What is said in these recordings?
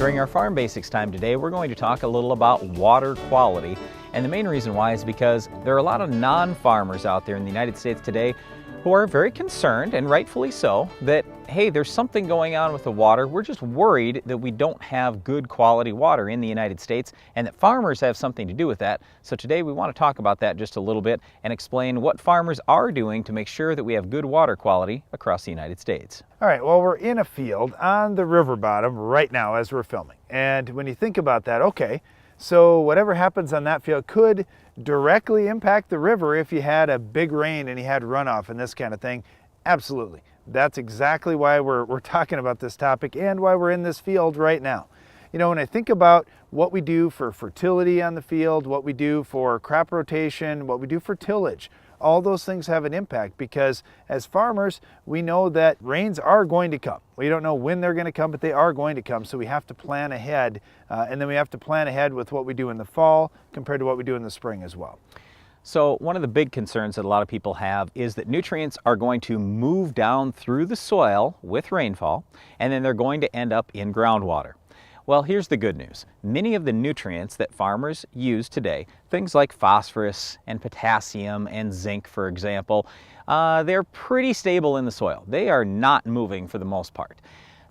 During our Farm Basics time today, we're going to talk a little about water quality. And the main reason why is because there are a lot of non-farmers out there in the United States today who are very concerned, and rightfully so, that, hey, there's something going on with the water. We're just worried that we don't have good quality water in the United States and that farmers have something to do with that. So today we want to talk about that just a little bit and explain what farmers are doing to make sure that we have good water quality across the United States. All right, well, we're in a field on the river bottom right now as we're filming. And when you think about that, okay, so whatever happens on that field could directly impact the river if you had a big rain and you had runoff and this kind of thing. Absolutely. That's exactly why we're talking about this topic and why we're in this field right now. You know, when I think about what we do for fertility on the field, what we do for crop rotation, what we do for tillage, all those things have an impact because as farmers, we know that rains are going to come. We don't know when they're going to come, but they are going to come. So we have to plan ahead, and then we have to plan ahead with what we do in the fall compared to what we do in the spring as well. So one of the big concerns that a lot of people have is that nutrients are going to move down through the soil with rainfall, and then they're going to end up in groundwater. Well, here's the good news. Many of the nutrients that farmers use today, things like phosphorus and potassium and zinc, for example, they're pretty stable in the soil. They are not moving for the most part.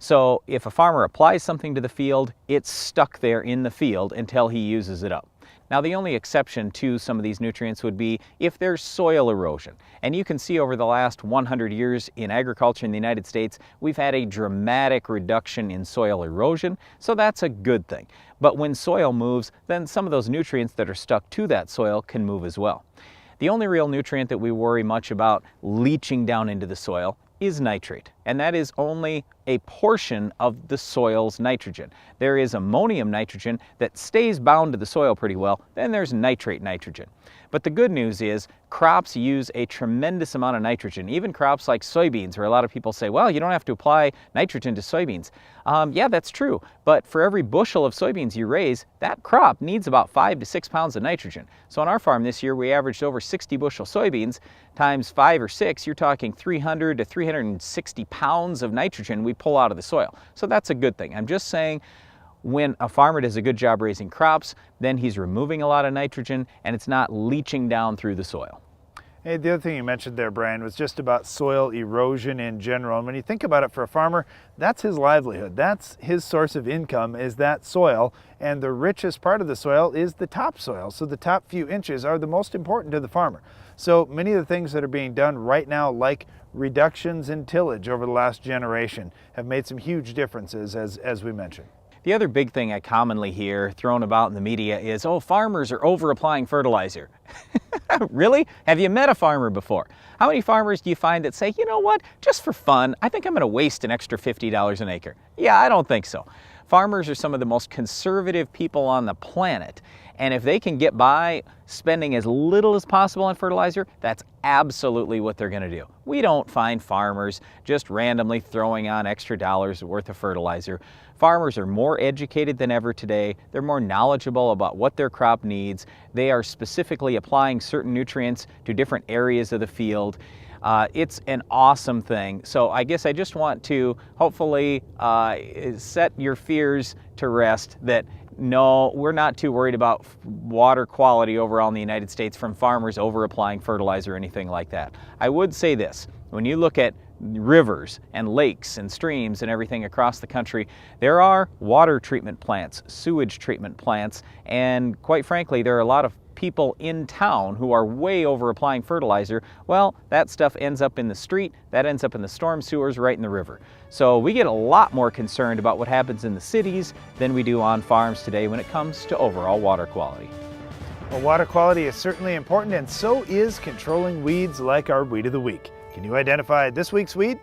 So if a farmer applies something to the field, it's stuck there in the field until he uses it up. Now, the only exception to some of these nutrients would be if there's soil erosion. And you can see over the last 100 years in agriculture in the United States, we've had a dramatic reduction in soil erosion, so that's a good thing. But when soil moves, then some of those nutrients that are stuck to that soil can move as well. The only real nutrient that we worry much about leaching down into the soil is nitrate, and that is only a portion of the soil's nitrogen. There is ammonium nitrogen that stays bound to the soil pretty well, then there's nitrate nitrogen. But the good news is crops use a tremendous amount of nitrogen, even crops like soybeans, where a lot of people say, well, you don't have to apply nitrogen to soybeans. Yeah, that's true, but for every bushel of soybeans you raise, that crop needs about 5 to 6 pounds of nitrogen. So on our farm this year, we averaged over 60 bushel soybeans times 5 or 6, you're talking 300 to 360 pounds of nitrogen we pull out of the soil. So that's a good thing. I'm just saying, when a farmer does a good job raising crops, then he's removing a lot of nitrogen and it's not leaching down through the soil. Hey, the other thing you mentioned there, Brian, was just about soil erosion in general. And when you think about it, for a farmer, that's his livelihood. That's his source of income, is that soil. And the richest part of the soil is the topsoil. So the top few inches are the most important to the farmer. So many of the things that are being done right now, like reductions in tillage over the last generation, have made some huge differences, as we mentioned. The other big thing I commonly hear thrown about in the media is, oh, farmers are over-applying fertilizer. Really? Have you met a farmer before? How many farmers do you find that say, you know what, just for fun, I think I'm going to waste an extra $50 an acre? Yeah, I don't think so. Farmers are some of the most conservative people on the planet. And if they can get by spending as little as possible on fertilizer, that's absolutely what they're going to do. We don't find farmers just randomly throwing on extra dollars worth of fertilizer. Farmers are more educated than ever today. They're more knowledgeable about what their crop needs. They are specifically applying certain nutrients to different areas of the field. It's an awesome thing. So I guess I just want to hopefully set your fears to rest that no, we're not too worried about water quality overall in the United States from farmers over applying fertilizer or anything like that. I would say this, when you look at rivers and lakes and streams and everything across the country, there are water treatment plants, sewage treatment plants, and quite frankly, there are a lot of people in town who are way over applying fertilizer. Well, that stuff ends up in the street, that ends up in the storm sewers right in the river. So we get a lot more concerned about what happens in the cities than we do on farms today when it comes to overall water quality. Well, water quality is certainly important, and so is controlling weeds like our Weed of the Week. Can you identify this week's weed?